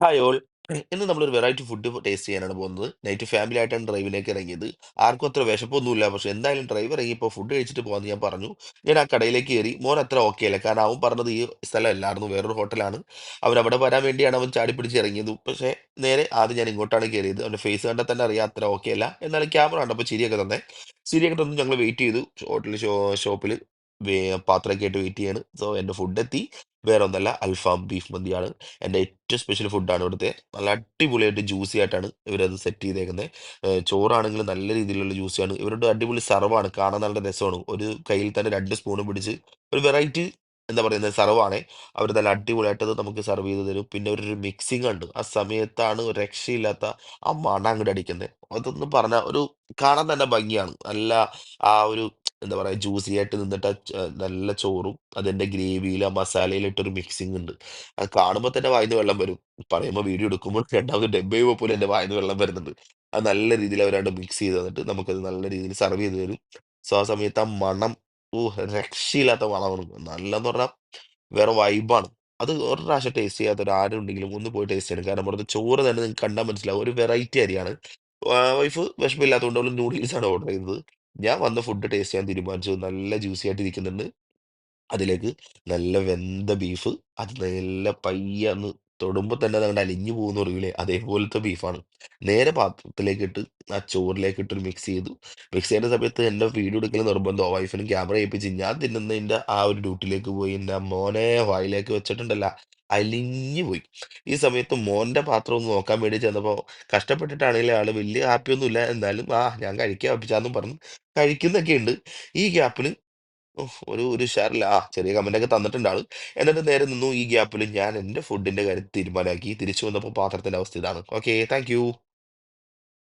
Hi all. ഇന്ന് നമ്മളൊരു variety food taste ചെയ്യാനാണ് പോകുന്നത്. നൈറ്റ് ഫാമിലി ആയിട്ടാണ് ഡ്രൈവിലേക്ക് ഇറങ്ങിയത്. ആർക്കും അത്ര വിശപ്പൊന്നുമില്ല. പക്ഷെ എന്തായാലും ഡ്രൈവ് ഇറങ്ങിയപ്പോൾ ഫുഡ് കഴിച്ചിട്ട് പോകാമെന്ന് ഞാൻ പറഞ്ഞു. ഞാൻ ആ കടയിലേക്ക് കയറി. മോൻ അത്ര ഓക്കെ അല്ല. കാരണം അവൻ പറഞ്ഞത് ഈ സ്ഥലമല്ലായിരുന്നു, വേറൊരു ഹോട്ടലാണ്. അവൻ അവിടെ വരാൻ വേണ്ടിയാണ് അവൻ ചാടിപ്പിടിച്ച് ഇറങ്ങിയത്. പക്ഷേ നേരെ ആദ്യം ഞാൻ ഇങ്ങോട്ടാണ് കയറിയത്. അവൻ്റെ ഫേസ് കണ്ടാൽ തന്നെ അറിയാം അത്ര ഓക്കെ അല്ല. എന്നാലും ക്യാമറ കണ്ടപ്പോൾ ചിരിയൊക്കെ തന്നെ. ചിരിയൊക്കെ തന്നു ഞങ്ങൾ വെയിറ്റ് ചെയ്തു. ഹോട്ടൽ ഷോപ്പിൽ പാത്രമൊക്കെ ആയിട്ട് വെയിറ്റ് ചെയ്യാണ്. സോ എൻ്റെ ഫുഡ് എത്തി. വേറെ ഒന്നല്ല, അൽഫാം ബീഫ് മന്തിയാണ്. എൻ്റെ ഏറ്റവും സ്പെഷ്യൽ ഫുഡാണ് ഇവിടുത്തെ. നല്ല അടിപൊളിയായിട്ട് ജ്യൂസി ആയിട്ടാണ് ഇവരത് സെറ്റ് ചെയ്തേക്കുന്നത്. ചോറാണെങ്കിലും നല്ല രീതിയിലുള്ള ജ്യൂസിയാണ്. ഇവരുടെ അടിപൊളി സർവാണ്. കാണാൻ നല്ല രസമാണ്. ഒരു കയ്യിൽ തന്നെ 2 സ്പൂണും പിടിച്ച് ഒരു വെറൈറ്റി എന്താ പറയുന്നത് സർവാണേ. അവർ നല്ല അടിപൊളിയായിട്ട് അത് നമുക്ക് സെർവ് ചെയ്ത് തരും. പിന്നെ ഒരു മിക്സിംഗ് ഉണ്ട്. ആ സമയത്താണ് ഒരു രക്ഷയില്ലാത്ത ആ മണം അങ്ങട് അടിക്കുന്നത്. അതൊന്നും പറഞ്ഞാ ഒരു കാണാൻ തന്നെ ഭംഗിയാണ്. നല്ല ആ ഒരു എന്താ പറയാ ജ്യൂസി ആയിട്ട് നിന്നിട്ട് നല്ല ചോറും അതിന്റെ ഗ്രേവിയിൽ ആ മസാലയിലിട്ടൊരു മിക്സിംഗ് ഉണ്ട്. അത് കാണുമ്പോൾ തന്നെ വായിന്ന് വെള്ളം വരും. പറയുമ്പോൾ വീഡിയോ എടുക്കുമ്പോൾ രണ്ടാമത് ഡബ് ചെയ്യുമ്പോൾ പോലും എന്റെ വായിന്ന് വെള്ളം വരുന്നുണ്ട്. അത് നല്ല രീതിയിൽ അവരങ്ങട് മിക്സ് ചെയ്ത് തന്നിട്ട് നമുക്കത് നല്ല രീതിയിൽ സെർവ് ചെയ്ത് തരും. സോ ആ സമയത്ത് ആ മണം, രക്ഷയില്ലാത്ത മണമാണ്. നല്ലന്ന് പറഞ്ഞാൽ വേറെ വൈബാണ്. അത് ഒരു പ്രാവശ്യം ടേസ്റ്റ് ചെയ്യാത്തവർ ആരും ഉണ്ടെങ്കിലും ഒന്ന് പോയി ടേസ്റ്റ് ചെയ്യണം. കാരണം ഇവിടുത്തെ ചോറ് തന്നെ നിങ്ങൾക്ക് കണ്ടാൽ മനസ്സിലാവും. ഒരു വെറൈറ്റി അരിയാണ്. വൈഫ് വിശപ്പില്ലാത്തതുകൊണ്ട് അവള് നൂഡിൽസാണ് ഓർഡർ ചെയ്തത്. ഞാൻ വന്ന് ഫുഡ് ടേസ്റ്റ് ചെയ്യാൻ തീരുമാനിച്ചു. നല്ല ജ്യൂസി ആയിട്ട് ഇരിക്കുന്നുണ്ട്. അതിലേക്ക് നല്ല വെന്ത ബീഫ്, അത് നല്ല പയ്യെ ഒന്ന് തൊടുമ്പോ തന്നെ അതങ്ങട് അലിഞ്ഞു പോകുന്ന് പറയൂലേ, അതേപോലത്തെ ബീഫാണ്. നേരെ പാത്രത്തിലേക്കിട്ട് ആ ചോറിലേക്കിട്ട് മിക്സ് ചെയ്തു. മിക്സ് ചെയ്യുന്ന സമയത്ത് എന്റെ വീഡിയോ എടുക്കൽ നിർബന്ധമാ. വൈഫിനും ക്യാമറ ഏൽപ്പിച്ച് ഞാൻ തിന്നുന്നതിന്റെ ആ ഒരു ഡ്യൂട്ടിയിലേക്ക് പോയി. എൻ്റെ മോനെ വായിലേക്ക് വെച്ചിട്ടുണ്ടല്ല, അലിഞ്ഞു പോയി. ഈ സമയത്ത് മോന്റെ പാത്രം ഒന്ന് നോക്കാൻ വേണ്ടി ചെന്നപ്പോ കഷ്ടപ്പെട്ടിട്ടാണെങ്കിലും ആള് വലിയ ഹാപ്പിയൊന്നുമില്ല. എന്നാലും ഞാൻ കഴിക്കാം അപ്പിച്ചാന്നും പറഞ്ഞു കഴിക്കുന്നൊക്കെ ഉണ്ട്. ഈ ഗ്യാപ്പില് ഒരു ഉഷാറില്ല. ചെറിയ കമന്റൊക്കെ തന്നിട്ടുണ്ട് ആള്. എന്നിട്ട് നേരെ നിന്നു. ഈ ഗ്യാപ്പിൽ ഞാൻ എന്റെ ഫുഡിന്റെ കാര്യം തീരുമാനാക്കി. തിരിച്ചു വന്നപ്പോ പാത്രത്തിന്റെ അവസ്ഥ ഇതാണ്. Okay, thank you.